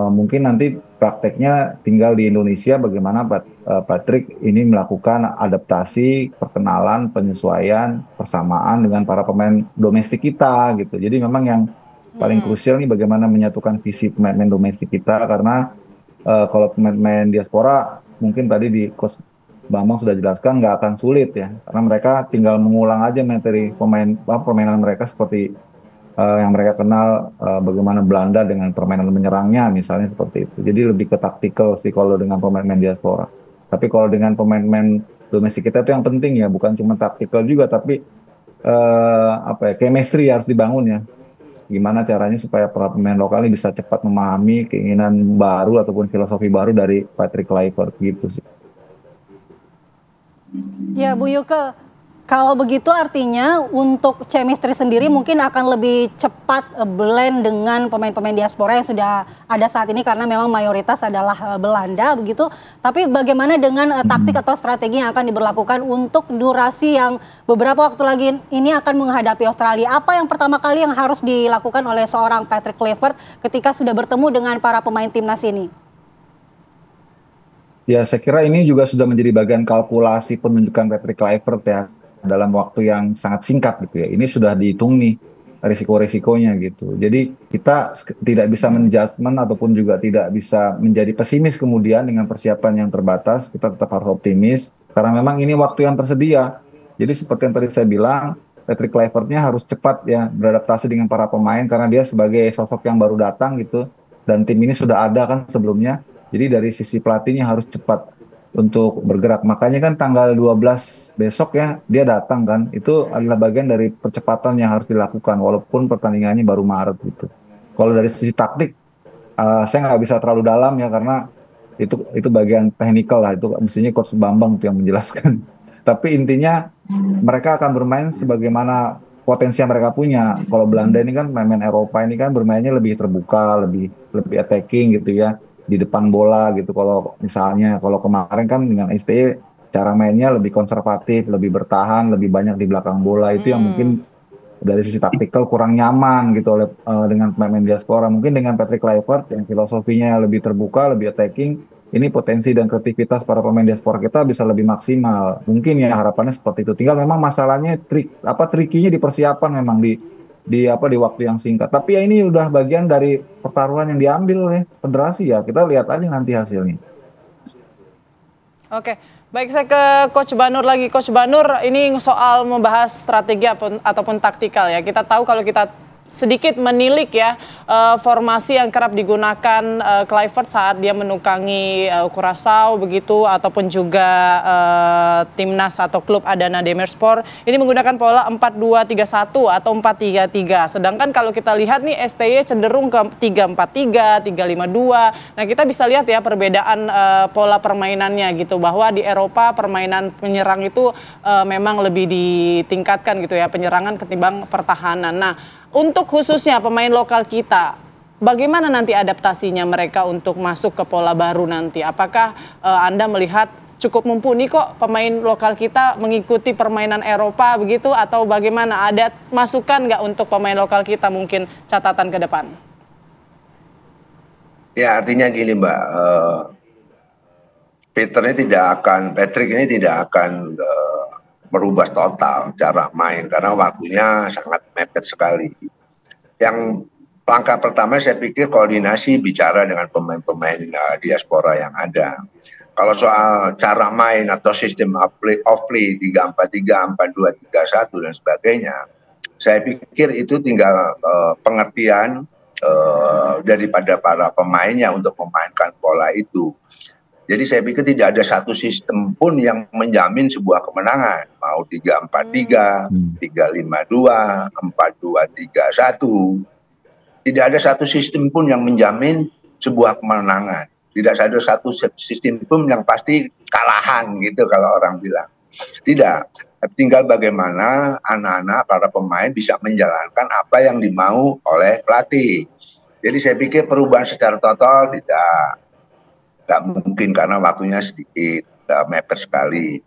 Mungkin nanti prakteknya tinggal di Indonesia bagaimana Patrick ini melakukan adaptasi, perkenalan, penyesuaian, persamaan dengan para pemain domestik kita gitu. Jadi memang yang paling krusial nih bagaimana menyatukan visi pemain domestik kita, karena kalau pemain diaspora mungkin tadi di Coach Bambang sudah jelaskan nggak akan sulit ya, karena mereka tinggal mengulang aja materi permainan mereka seperti yang mereka kenal, bagaimana Belanda dengan permainan menyerangnya misalnya seperti itu. Jadi lebih ke taktikal sih kalau dengan pemain-pemain diaspora. Tapi kalau dengan pemain-pemain domestik kita itu yang penting ya, bukan cuma taktikal juga, tapi chemistry harus dibangun ya. Gimana caranya supaya para pemain lokal ini bisa cepat memahami keinginan baru ataupun filosofi baru dari Patrick Kluivert gitu sih. Ya Bu Yuke, kalau begitu artinya untuk chemistry sendiri mungkin akan lebih cepat blend dengan pemain-pemain diaspora yang sudah ada saat ini karena memang mayoritas adalah Belanda begitu. Tapi bagaimana dengan taktik atau strategi yang akan diberlakukan untuk durasi yang beberapa waktu lagi ini akan menghadapi Australia? Apa yang pertama kali yang harus dilakukan oleh seorang Patrick Kluivert ketika sudah bertemu dengan para pemain timnas ini? Ya, saya kira ini juga sudah menjadi bagian kalkulasi penunjukan Patrick Kluivert ya dalam waktu yang sangat singkat gitu ya. Ini sudah dihitung nih risiko-risikonya gitu. Jadi kita tidak bisa menjudgment ataupun juga tidak bisa menjadi pesimis kemudian dengan persiapan yang terbatas. Kita tetap harus optimis karena memang ini waktu yang tersedia. Jadi seperti yang tadi saya bilang, Patrick Kluivert-nya harus cepat ya beradaptasi dengan para pemain karena dia sebagai sosok yang baru datang gitu. Dan tim ini sudah ada kan sebelumnya. Jadi dari sisi pelatihnya harus cepat untuk bergerak. Makanya kan tanggal 12 besok ya dia datang kan. Itu adalah bagian dari percepatan yang harus dilakukan walaupun pertandingannya baru Maret gitu. Kalau dari sisi taktik saya nggak bisa terlalu dalam ya karena itu bagian teknikal lah. Itu mestinya Coach Bambang tuh yang menjelaskan. Tapi intinya mereka akan bermain sebagaimana potensi yang mereka punya. Kalau Belanda ini kan pemain Eropa ini kan bermainnya lebih terbuka, lebih attacking gitu ya. Di depan bola gitu. Kalau kemarin kan dengan STY cara mainnya lebih konservatif, lebih bertahan, lebih banyak di belakang bola. Itu yang mungkin dari sisi taktikal kurang nyaman gitu dengan pemain diaspora. Mungkin dengan Patrick Kluivert yang filosofinya lebih terbuka, lebih attacking, ini potensi dan kreativitas para pemain diaspora kita bisa lebih maksimal. Mungkin ya harapannya seperti itu. Tinggal memang masalahnya trikinya di persiapan memang di waktu yang singkat. Tapi ya ini udah bagian dari pertaruhan yang diambil oleh federasi ya. Kita lihat aja nanti hasilnya. Oke, baik saya ke Coach Banur lagi. Coach Banur, ini soal membahas strategi ataupun taktikal ya. Kita tahu kalau kita sedikit menilik ya formasi yang kerap digunakan Kluivert saat dia menukangi Curaçao begitu ataupun juga timnas atau klub Adana Demirspor ini menggunakan pola 4-2-3-1 atau 4-3-3. Sedangkan kalau kita lihat nih STY cenderung ke 3-4-3, 3-5-2. Nah, kita bisa lihat ya perbedaan pola permainannya gitu bahwa di Eropa permainan penyerang itu memang lebih ditingkatkan gitu ya, penyerangan ketimbang pertahanan. Nah, untuk khususnya pemain lokal kita, bagaimana nanti adaptasinya mereka untuk masuk ke pola baru nanti? Apakah Anda melihat cukup mumpuni kok pemain lokal kita mengikuti permainan Eropa begitu atau bagaimana? Ada masukan nggak untuk pemain lokal kita mungkin catatan ke depan? Ya artinya gini Mbak, Patrick ini tidak akan merubah total cara main karena waktunya sangat mepet sekali. Yang langkah pertama saya pikir koordinasi bicara dengan pemain-pemain diaspora yang ada. Kalau soal cara main atau sistem off play 3-4-3, 4-2-3-1 dan sebagainya, saya pikir itu tinggal pengertian daripada para pemainnya untuk memainkan pola itu. Jadi saya pikir tidak ada satu sistem pun yang menjamin sebuah kemenangan. Mau 3-4-3, 3-5-2, 4-2-3-1. Tidak ada satu sistem pun yang menjamin sebuah kemenangan. Tidak ada satu sistem pun yang pasti kalahan gitu kalau orang bilang. Tidak. Tinggal bagaimana anak-anak para pemain bisa menjalankan apa yang dimau oleh pelatih. Jadi saya pikir perubahan secara total tidak mungkin karena waktunya sedikit, mepet sekali.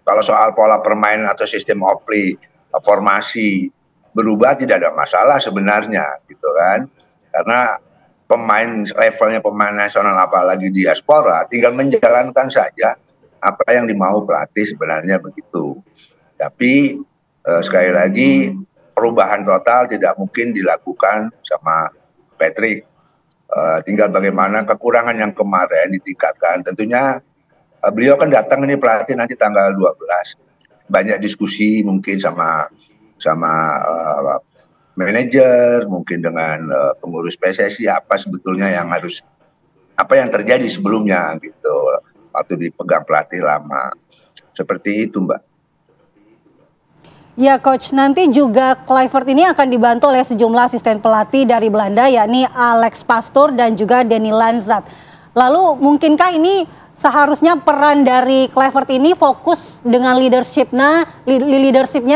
Kalau soal pola permainan atau sistem off play, formasi berubah tidak ada masalah sebenarnya, gitu kan? Karena levelnya pemain nasional apalagi diaspora, tinggal menjalankan saja apa yang dimau pelatih sebenarnya begitu. Tapi sekali lagi perubahan total tidak mungkin dilakukan sama Patrick. Tinggal bagaimana kekurangan yang kemarin ditingkatkan. Tentunya beliau kan datang ini pelatih nanti tanggal 12. Banyak diskusi mungkin sama manajer, mungkin dengan pengurus PSSI apa sebetulnya apa yang terjadi sebelumnya gitu waktu dipegang pelatih lama. Seperti itu, Mbak. Ya Coach, nanti juga Kluivert ini akan dibantu oleh sejumlah asisten pelatih dari Belanda, yakni Alex Pastoor dan juga Danny Lanzat. Lalu mungkinkah ini seharusnya peran dari Kluivert ini fokus dengan leadershipnya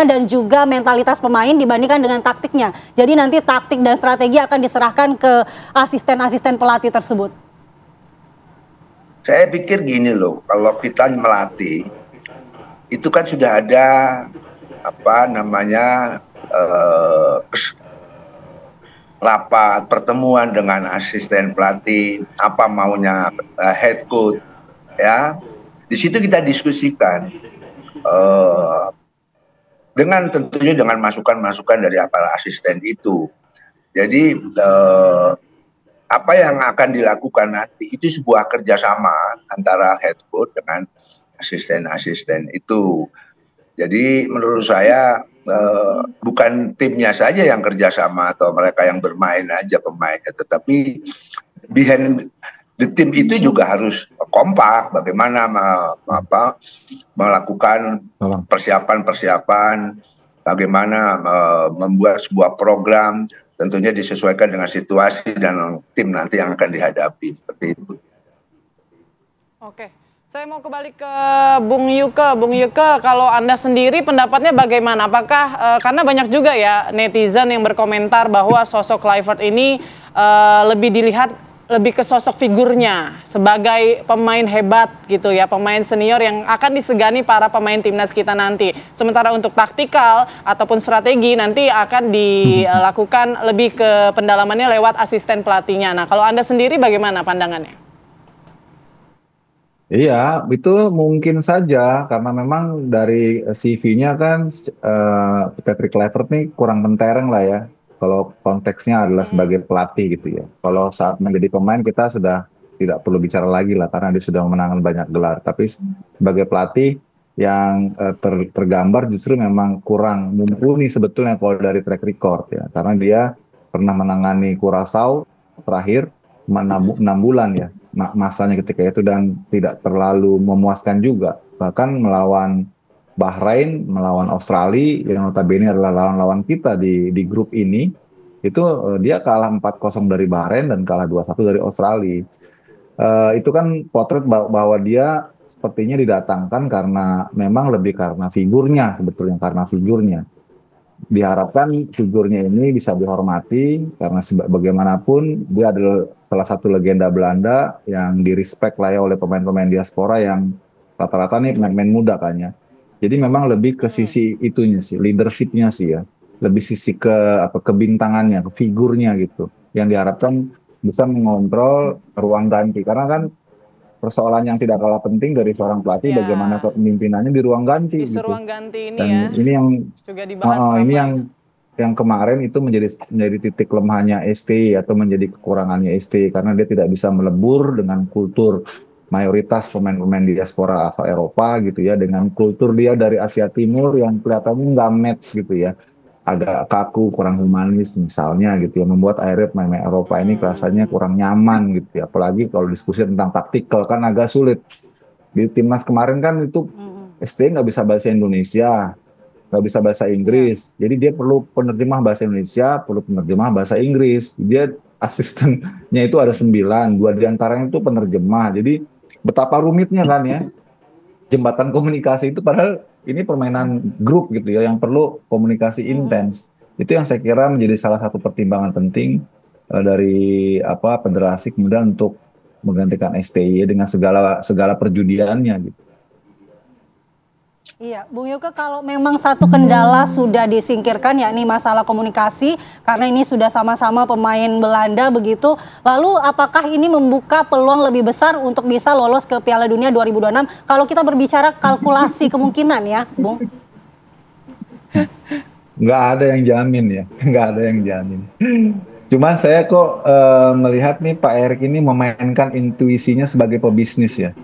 dan juga mentalitas pemain dibandingkan dengan taktiknya. Jadi nanti taktik dan strategi akan diserahkan ke asisten-asisten pelatih tersebut. Saya pikir gini loh, kalau kita melatih, itu kan sudah ada rapat pertemuan dengan asisten pelatih, apa maunya head coach, ya. Di situ kita diskusikan dengan tentunya dengan masukan-masukan dari para asisten itu. Jadi apa yang akan dilakukan nanti itu sebuah kerjasama antara head coach dengan asisten-asisten itu. Jadi menurut saya bukan timnya saja yang kerjasama atau mereka yang bermain aja pemainnya, tetapi behind the team itu juga harus kompak. Bagaimana melakukan persiapan-persiapan, bagaimana membuat sebuah program, tentunya disesuaikan dengan situasi dan tim nanti yang akan dihadapi seperti itu. Oke. Saya mau kembali ke Bung Yuke. Bung Yuke, kalau Anda sendiri pendapatnya bagaimana? Apakah, karena banyak juga ya netizen yang berkomentar bahwa sosok Kluivert ini lebih dilihat lebih ke sosok figurnya sebagai pemain hebat gitu ya, pemain senior yang akan disegani para pemain timnas kita nanti. Sementara untuk taktikal ataupun strategi nanti akan dilakukan lebih ke pendalamannya lewat asisten pelatihnya. Nah, kalau Anda sendiri bagaimana pandangannya? Iya, itu mungkin saja karena memang dari CV-nya kan Patrick Kluivert nih kurang mentereng lah ya. Kalau konteksnya adalah sebagai pelatih gitu ya. Kalau saat menjadi pemain kita sudah tidak perlu bicara lagi lah karena dia sudah memenangkan banyak gelar. Tapi sebagai pelatih yang tergambar justru memang kurang mumpuni sebetulnya kalau dari track record ya. Karena dia pernah menangani Curaçao terakhir 6 bulan ya. Masanya ketika itu dan tidak terlalu memuaskan juga. Bahkan melawan Bahrain, melawan Australia yang notabene adalah lawan-lawan kita di grup ini, itu dia kalah 4-0 dari Bahrain dan kalah 2-1 dari Australia. Itu kan potret bahwa dia sepertinya didatangkan karena memang lebih karena figurnya sebetulnya, karena figurnya. Diharapkan figurnya ini bisa dihormati karena bagaimanapun dia adalah salah satu legenda Belanda yang direspek lah ya oleh pemain-pemain diaspora yang rata-rata nih pemain muda kan ya. Jadi memang lebih ke sisi itunya sih, leadershipnya sih ya, lebih sisi ke kebintangannya, ke figurnya gitu, yang diharapkan bisa mengontrol ruang ganti. Karena kan persoalan yang tidak kalah penting dari seorang pelatih bagaimana kepemimpinannya di ruang ganti. Isu gitu. Ruang ganti ini dan ya. Ini yang juga dibahas ini yang kemarin itu menjadi titik lemahnya STI atau menjadi kekurangannya STI karena dia tidak bisa melebur dengan kultur mayoritas pemain-pemain diaspora asal Eropa gitu ya, dengan kultur dia dari Asia Timur yang kelihatannya nggak match gitu ya, agak kaku, kurang humanis misalnya gitu ya, membuat akhirnya pemain Eropa ini rasanya kurang nyaman gitu ya, apalagi kalau diskusi tentang taktikal kan agak sulit. Di timnas kemarin kan itu STI nggak bisa bahasa Indonesia, nggak bisa bahasa Inggris, jadi dia perlu penerjemah bahasa Indonesia, perlu penerjemah bahasa Inggris. Dia asistennya itu ada 9, 2 diantaranya itu penerjemah. Jadi betapa rumitnya kan ya jembatan komunikasi itu, padahal ini permainan grup gitu ya yang perlu komunikasi intens. Itu yang saya kira menjadi salah satu pertimbangan penting dari federasi kemudian untuk menggantikan STI dengan segala perjudiannya gitu. Iya, Bung Yuke, kalau memang satu kendala sudah disingkirkan yakni masalah komunikasi karena ini sudah sama-sama pemain Belanda begitu, lalu apakah ini membuka peluang lebih besar untuk bisa lolos ke Piala Dunia 2026 kalau kita berbicara kalkulasi kemungkinan ya, Bung? Nggak ada yang jamin ya, nggak ada yang jamin. Cuma saya kok melihat nih Pak Erick ini memainkan intuisinya sebagai pebisnis ya.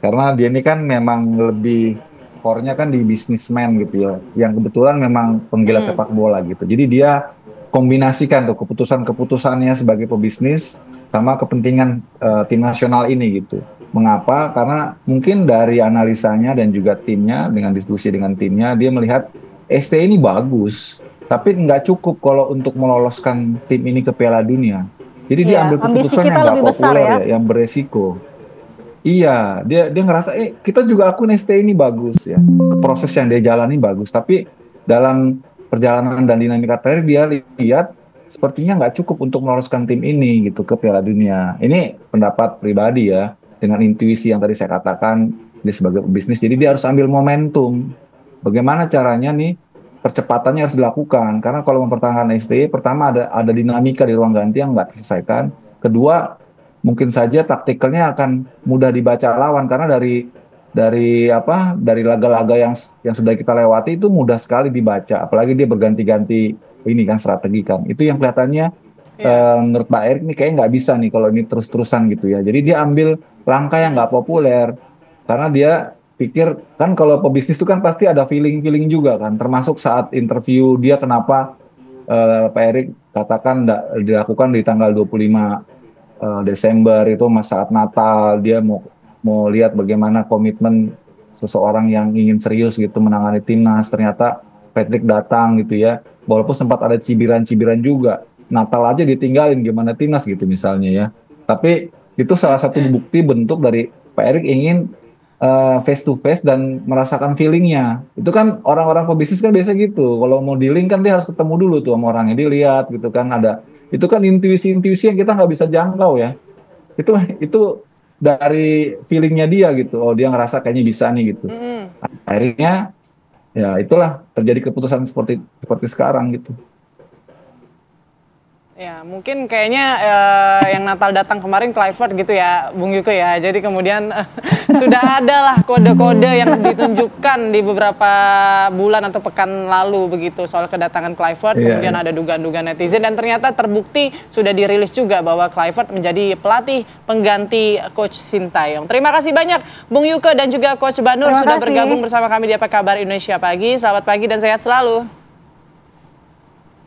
Karena dia ini kan memang lebih core-nya kan di bisnismen gitu ya, yang kebetulan memang penggila sepak bola gitu. Jadi dia kombinasikan tuh keputusan-keputusannya sebagai pebisnis sama kepentingan tim nasional ini gitu. Mengapa? Karena mungkin dari analisanya dan juga timnya, dengan diskusi dengan timnya, dia melihat STI ini bagus, tapi nggak cukup kalau untuk meloloskan tim ini ke Piala Dunia. Jadi dia ambil ambisi keputusan kita yang nggak lebih besar populer ya. yang beresiko. Iya, dia ngerasa kita juga akun STI ini bagus ya. Proses yang dia jalani bagus, tapi dalam perjalanan dan dinamika terakhir dia lihat sepertinya nggak cukup untuk meloloskan tim ini gitu ke Piala Dunia. Ini pendapat pribadi ya, dengan intuisi yang tadi saya katakan dia sebagai pebisnis. Jadi dia harus ambil momentum. Bagaimana caranya nih percepatannya harus dilakukan. Karena kalau mempertahankan STI, pertama ada dinamika di ruang ganti yang nggak terselesaikan. Kedua, mungkin saja taktikalnya akan mudah dibaca lawan karena dari laga-laga yang sudah kita lewati itu mudah sekali dibaca, apalagi dia berganti-ganti ini kan strategi kan, itu yang kelihatannya menurut Pak Erick ini kayaknya nggak bisa nih kalau ini terus-terusan gitu ya. Jadi dia ambil langkah yang nggak populer karena dia pikir kan kalau pebisnis itu kan pasti ada feeling juga kan, termasuk saat interview dia kenapa Pak Erick katakan dilakukan di tanggal 25 Desember itu saat Natal, dia mau lihat bagaimana komitmen seseorang yang ingin serius gitu menangani timnas. Ternyata Patrick datang gitu ya, walaupun sempat ada cibiran-cibiran juga. Natal aja ditinggalin, gimana timnas gitu misalnya ya. Tapi itu salah satu bukti bentuk dari Pak Erick ingin face to face dan merasakan feelingnya. Itu kan orang-orang pebisnis kan biasa gitu. Kalau mau dealing kan dia harus ketemu dulu tuh sama orangnya, dilihat gitu kan. Itu kan intuisi-intuisi yang kita nggak bisa jangkau ya. Itu dari feelingnya dia gitu. Oh, dia ngerasa kayaknya bisa nih gitu. Akhirnya ya itulah terjadi keputusan seperti sekarang gitu. Ya, mungkin kayaknya yang Natal datang kemarin Kluivert gitu ya, Bung Yuko ya. Jadi kemudian sudah ada lah kode-kode yang ditunjukkan di beberapa bulan atau pekan lalu begitu soal kedatangan Kluivert. Kemudian ada dugaan-dugaan netizen dan ternyata terbukti sudah dirilis juga bahwa Kluivert menjadi pelatih pengganti Coach Sintayong. Terima kasih banyak Bung Yuko dan juga Coach Banur sudah bergabung bersama kami di Apa Kabar Indonesia Pagi. Selamat pagi dan sehat selalu.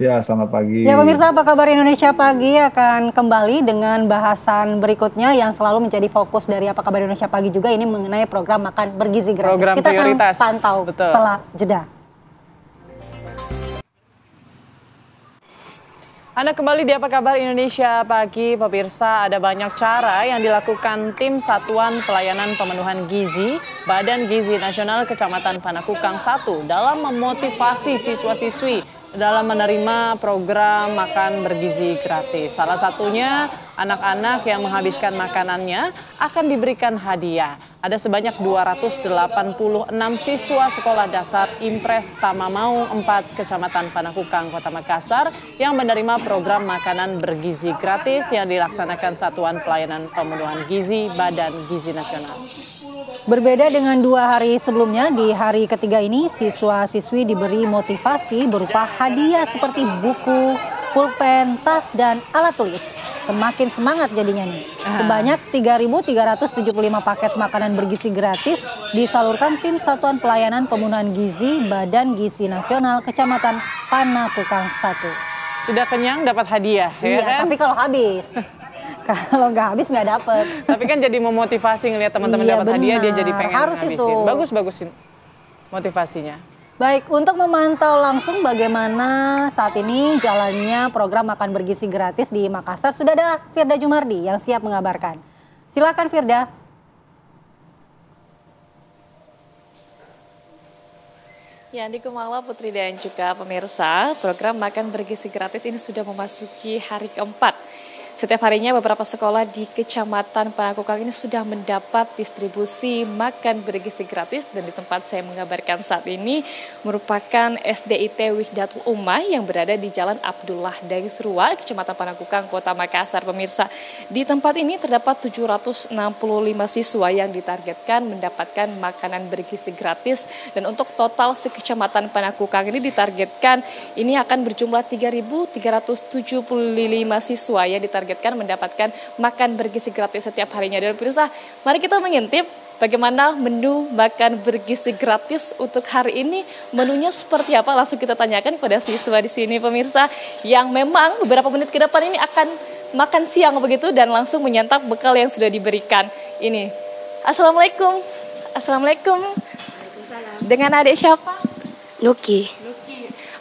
Ya, selamat pagi. Ya pemirsa, Apa Kabar Indonesia Pagi akan kembali dengan bahasan berikutnya yang selalu menjadi fokus dari Apa Kabar Indonesia Pagi juga, ini mengenai program makan bergizi gratis. Program kita prioritas. Akan pantau setelah jeda. Anda kembali di Apa Kabar Indonesia Pagi, pemirsa. Ada banyak cara yang dilakukan tim Satuan Pelayanan Pemenuhan Gizi Badan Gizi Nasional Kecamatan Panakukang 1 dalam memotivasi siswa-siswi dalam menerima program makan bergizi gratis. Salah satunya anak-anak yang menghabiskan makanannya akan diberikan hadiah. Ada sebanyak 286 siswa sekolah dasar Impres Tamamau 4 Kecamatan Panakukang, Kota Makassar yang menerima program makanan bergizi gratis yang dilaksanakan Satuan Pelayanan Pemenuhan Gizi Badan Gizi Nasional. Berbeda dengan 2 hari sebelumnya, di hari ketiga ini siswa-siswi diberi motivasi berupa hadiah seperti buku, pulpen, tas, dan alat tulis. Semakin semangat jadinya nih. Sebanyak 3.375 paket makanan bergizi gratis disalurkan tim Satuan Pelayanan Pemenuhan Gizi Badan Gizi Nasional Kecamatan Panakukang 1. Sudah kenyang dapat hadiah, iya, ya kan? Tapi kalau habis. Kalau nggak habis nggak dapet. Tapi kan jadi memotivasi ngelihat teman-teman dapat hadiah, dia jadi pengen habisin. Bagus-bagusin motivasinya. Baik, untuk memantau langsung bagaimana saat ini jalannya program makan bergizi gratis di Makassar, sudah ada Firda Jumardi yang siap mengabarkan. Silakan Firda. Ya, Andi Kumala, Putri dan juga pemirsa, program makan bergizi gratis ini sudah memasuki hari keempat. Setiap harinya beberapa sekolah di Kecamatan Panakukang ini sudah mendapat distribusi makan bergizi gratis, dan di tempat saya mengabarkan saat ini merupakan SDIT Wihdatul Ummah yang berada di Jalan Abdullah Dangsrua, Kecamatan Panakukang, Kota Makassar. Pemirsa, di tempat ini terdapat 765 siswa yang ditargetkan mendapatkan makanan bergizi gratis, dan untuk total sekecamatan Panakukang ini ditargetkan ini akan berjumlah 3.375 siswa yang ditargetkan mendapatkan makan bergizi gratis setiap harinya. Dan pemirsa, mari kita mengintip bagaimana menu makan bergizi gratis untuk hari ini. Menunya seperti apa? Langsung kita tanyakan kepada siswa di sini, pemirsa, yang memang beberapa menit ke depan ini akan makan siang begitu dan langsung menyantap bekal yang sudah diberikan ini. Assalamualaikum. Assalamualaikum. Dengan adik siapa? Nuki.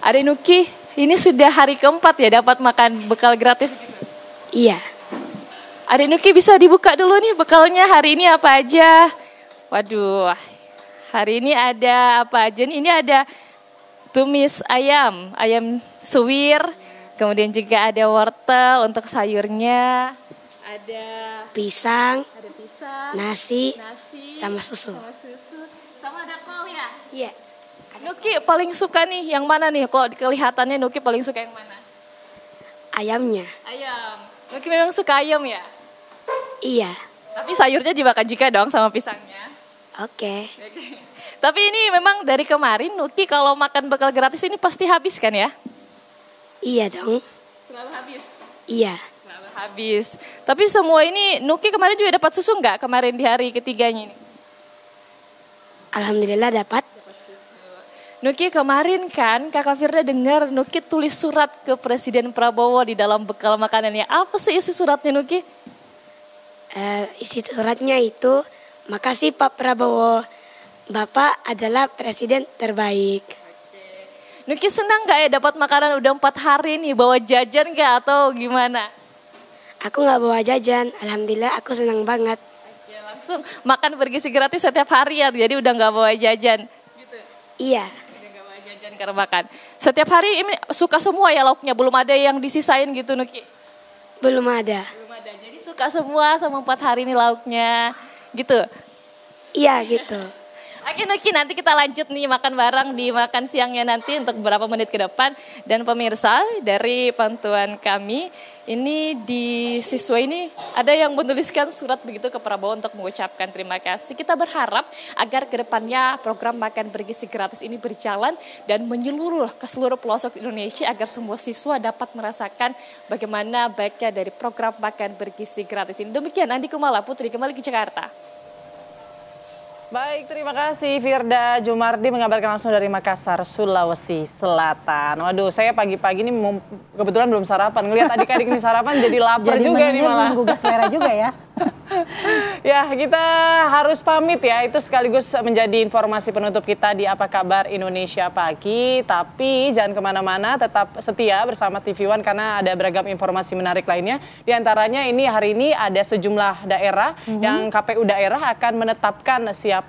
Adek Nuki, ini sudah hari keempat ya dapat makan bekal gratis gitu? Iya. Adek Nuki bisa dibuka dulu nih bekalnya hari ini apa aja? Waduh, hari ini ada apa aja nih? Ini ada tumis ayam, ayam suwir, kemudian juga ada wortel untuk sayurnya, ada Pisang, nasi, sama susu. Sama ada kol ya? Iya. Nuki paling suka nih yang mana nih? Kalau kelihatannya Nuki paling suka yang mana? Ayamnya. Ayam. Nuki memang suka ayam ya? Iya. Tapi sayurnya dimakan juga dong sama pisangnya. Oke. Tapi ini memang dari kemarin Nuki kalau makan bekal gratis ini pasti habis kan ya? Iya dong. Selalu habis? Iya. Selalu habis. Tapi semua ini Nuki kemarin juga dapat susu nggak kemarin di hari ketiganya ini? Alhamdulillah dapat. Nuki kemarin kan Kakak Firda dengar Nuki tulis surat ke Presiden Prabowo di dalam bekal makanannya. Apa sih isi suratnya Nuki? Isi suratnya itu, makasih Pak Prabowo, Bapak adalah presiden terbaik. Nuki senang gak ya dapat makanan udah 4 hari nih, bawa jajan gak atau gimana? Aku gak bawa jajan, alhamdulillah aku senang banget. Oke, langsung makan bergizi gratis setiap hari ya, jadi udah gak bawa jajan gitu? Iya. Udah gak bawa jajan karena makan. Setiap hari ini suka semua ya lauknya, belum ada yang disisain gitu Nuki? Belum ada. Belum ada, jadi suka semua sama 4 hari ini lauknya gitu? Iya gitu. Oke Nuki, nanti kita lanjut nih makan bareng di makan siangnya nanti untuk beberapa menit ke depan. Dan pemirsa, dari pantauan kami, ini di siswa ini ada yang menuliskan surat begitu ke Prabowo untuk mengucapkan terima kasih. Kita berharap agar ke depannya program makan bergizi gratis ini berjalan dan menyeluruh ke seluruh pelosok Indonesia agar semua siswa dapat merasakan bagaimana baiknya dari program makan bergizi gratis ini. Demikian Andi Kumala Putri, kembali ke Jakarta. Baik, terima kasih Firda Jumardi mengabarkan langsung dari Makassar, Sulawesi Selatan. Waduh, saya pagi-pagi ini kebetulan belum sarapan. Ngelihat adik-adik ini sarapan jadi lapar jadi juga nih malah. Menggugah selera juga ya. Ya, kita harus pamit ya. Itu sekaligus menjadi informasi penutup kita di Apa Kabar Indonesia Pagi. Tapi jangan kemana-mana, tetap setia bersama TV One karena ada beragam informasi menarik lainnya. Di antaranya ini hari ini ada sejumlah daerah yang KPU daerah akan menetapkan siapa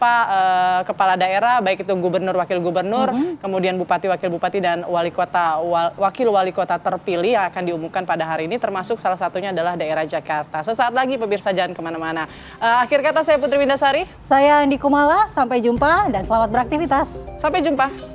kepala daerah, baik itu gubernur, wakil gubernur, kemudian bupati, wakil bupati, dan wali kota, wakil wali kota terpilih yang akan diumumkan pada hari ini, termasuk salah satunya adalah daerah Jakarta. Sesaat lagi pemirsa jangan kemana-mana. Akhir kata saya Putri Windasari. Saya Andi Kumala, sampai jumpa dan selamat beraktivitas. Sampai jumpa.